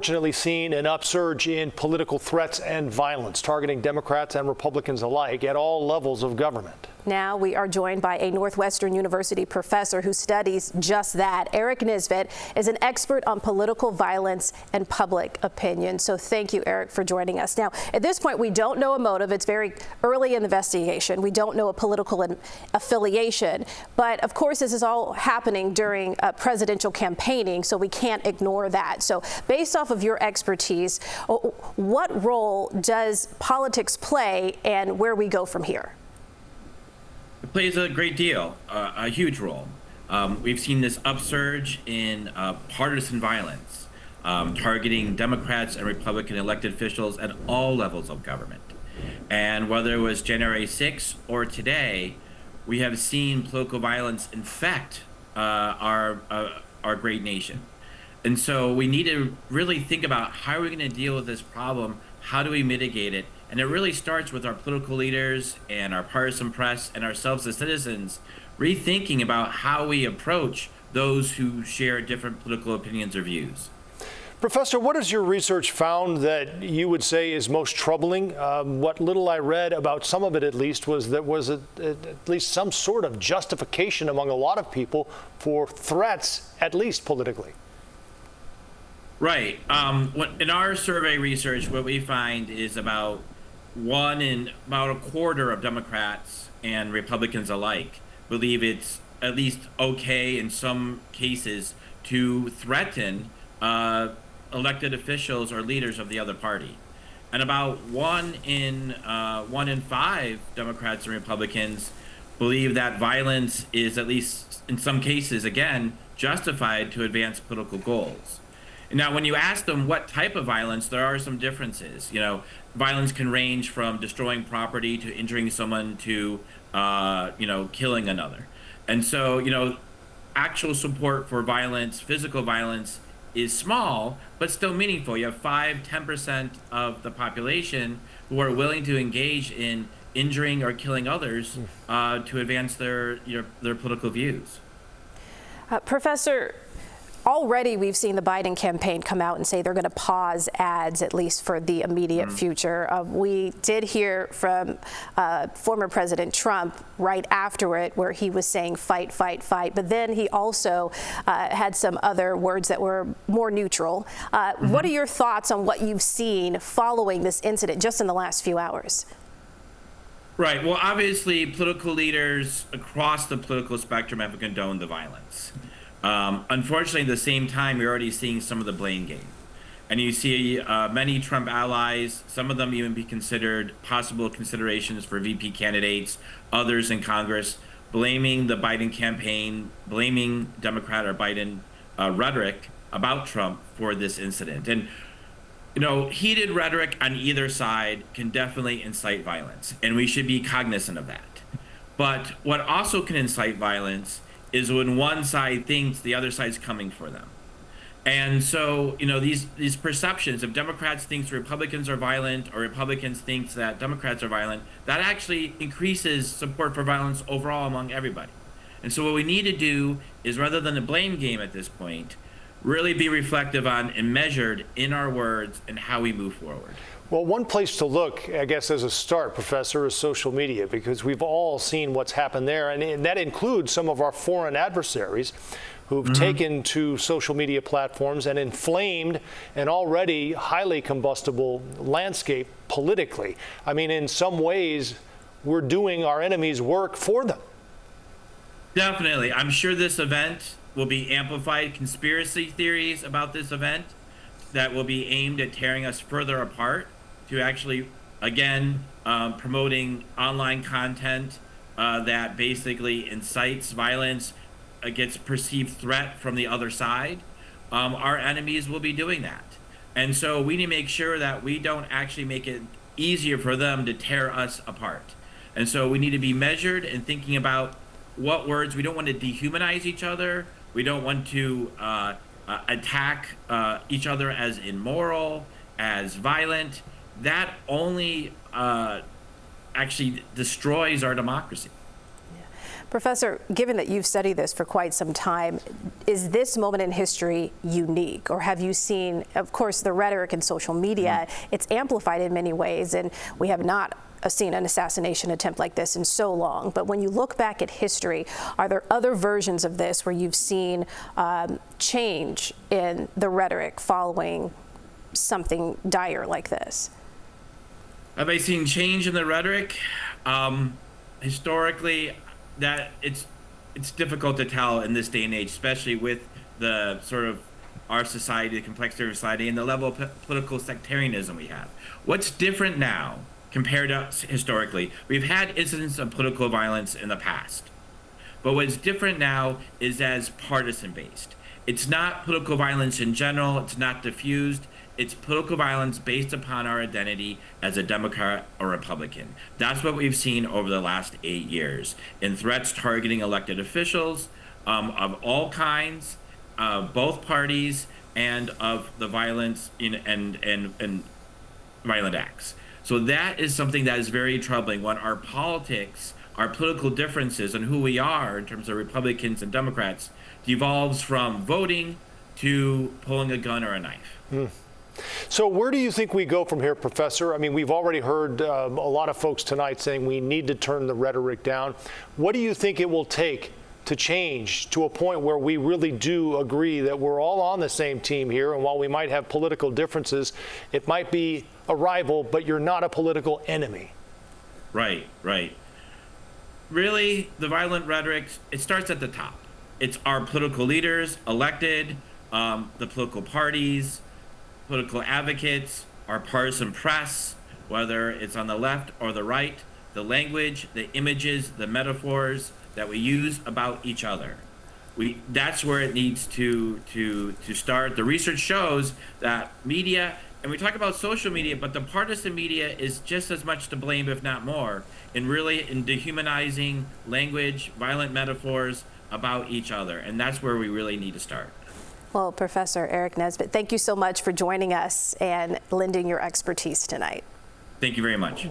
Unfortunately seen an upsurge in political threats and violence targeting Democrats and Republicans alike at all levels of government. Now we are joined by a Northwestern University professor who studies just that. Erik Nisbet is an expert on political violence and public opinion. So thank you, Erik, for joining us. Now, at this point, we don't know a motive. It's very early in the investigation. We don't know a political affiliation. But of course, this is all happening during presidential campaigning, so we can't ignore that. So based off of your expertise, what role does politics play and where we go from here? It plays a great deal, a huge role. We've seen this upsurge in partisan violence, targeting Democrats and Republican elected officials at all levels of government. And whether it was January 6th or today, we have seen political violence infect our great nation. And so we need to really think about how are we going to deal with this problem? How do we mitigate it? And it really starts with our political leaders and our partisan press and ourselves as citizens rethinking about how we approach those who share different political opinions or views. Professor, what has your research found that you would say is most troubling? What little I read about some of it, at least, was that was at least some sort of justification among a lot of people for threats, at least politically. Right. In our survey research, what we find is about a quarter of Democrats and Republicans alike believe it's at least okay in some cases to threaten elected officials or leaders of the other party. And about one in 5 Democrats and Republicans believe that violence is, at least in some cases, again, justified to advance political goals. Now, when you ask them what type of violence, there are some differences. Violence can range from destroying property to injuring someone to, killing another. And so, actual support for violence, physical violence, is small, but still meaningful. You have 5–10% of the population who are willing to engage in injuring or killing others to advance their political views. Professor, already we've seen the Biden campaign come out and say they're going to pause ads, at least for the immediate future. We did hear from former President Trump right after it, where he was saying fight, fight, fight. But then he also had some other words that were more neutral. What are your thoughts on what you've seen following this incident just in the last few hours? Right. Well, obviously, political leaders across the political spectrum have condoned the violence. Unfortunately, at the same time, you're already seeing some of the blame game. And you see many Trump allies, some of them even be considered possible considerations for VP candidates, others in Congress, blaming the Biden campaign, blaming Democrat or Biden rhetoric about Trump for this incident. And, heated rhetoric on either side can definitely incite violence, and we should be cognizant of that. But what also can incite violence is when one side thinks the other side's coming for them. And so, these perceptions, if Democrats think Republicans are violent or Republicans think that Democrats are violent, that actually increases support for violence overall among everybody. And so what we need to do is, rather than a blame game at this point, really be reflective on and measured in our words and how we move forward. Well, one place to look, I guess, as a start, Professor, is social media, because we've all seen what's happened there. And that includes some of our foreign adversaries who've taken to social media platforms and inflamed an already highly combustible landscape politically. I mean, in some ways, we're doing our enemies' work for them. Definitely. I'm sure this event will be amplified conspiracy theories about this event that will be aimed at tearing us further apart, to actually, again, promoting online content that basically incites violence, gets perceived threat from the other side. Our enemies will be doing that. And so we need to make sure that we don't actually make it easier for them to tear us apart. And so we need to be measured in thinking about what words. We don't want to dehumanize each other. We don't want to attack each other as immoral, as violent. That only actually destroys our democracy. Professor, given that you've studied this for quite some time, is this moment in history unique? Or have you seen, of course, the rhetoric in social media, it's amplified in many ways, and we have not seen an assassination attempt like this in so long. But when you look back at history, are there other versions of this where you've seen change in the rhetoric following something dire like this? Have I seen change in the rhetoric? Historically, that it's difficult to tell in this day and age, especially with the sort of our society, the complexity of society, and the level of political sectarianism we have. What's different now compared to historically? We've had incidents of political violence in the past, but what's different now is as partisan based. It's not political violence in general, it's not diffused, it's political violence based upon our identity as a Democrat or Republican. That's what we've seen over the last 8 years in threats targeting elected officials of all kinds, both parties, and of the violence and violent acts. So that is something that is very troubling when our politics, our political differences and who we are in terms of Republicans and Democrats devolves from voting to pulling a gun or a knife. So where do you think we go from here, Professor? I mean, we've already heard a lot of folks tonight saying we need to turn the rhetoric down. What do you think it will take to change to a point where we really do agree that we're all on the same team here, and while we might have political differences, it might be a rival, but you're not a political enemy? Right. Really, the violent rhetoric, it starts at the top. It's our political leaders elected, the political parties, political advocates, our partisan press, whether it's on the left or the right, the language, the images, the metaphors that we use about each other. That's where it needs to start. The research shows that media, and we talk about social media, but the partisan media is just as much to blame, if not more, in dehumanizing language, violent metaphors about each other. And that's where we really need to start. Well, Professor Erik Nisbet, thank you so much for joining us and lending your expertise tonight. Thank you very much.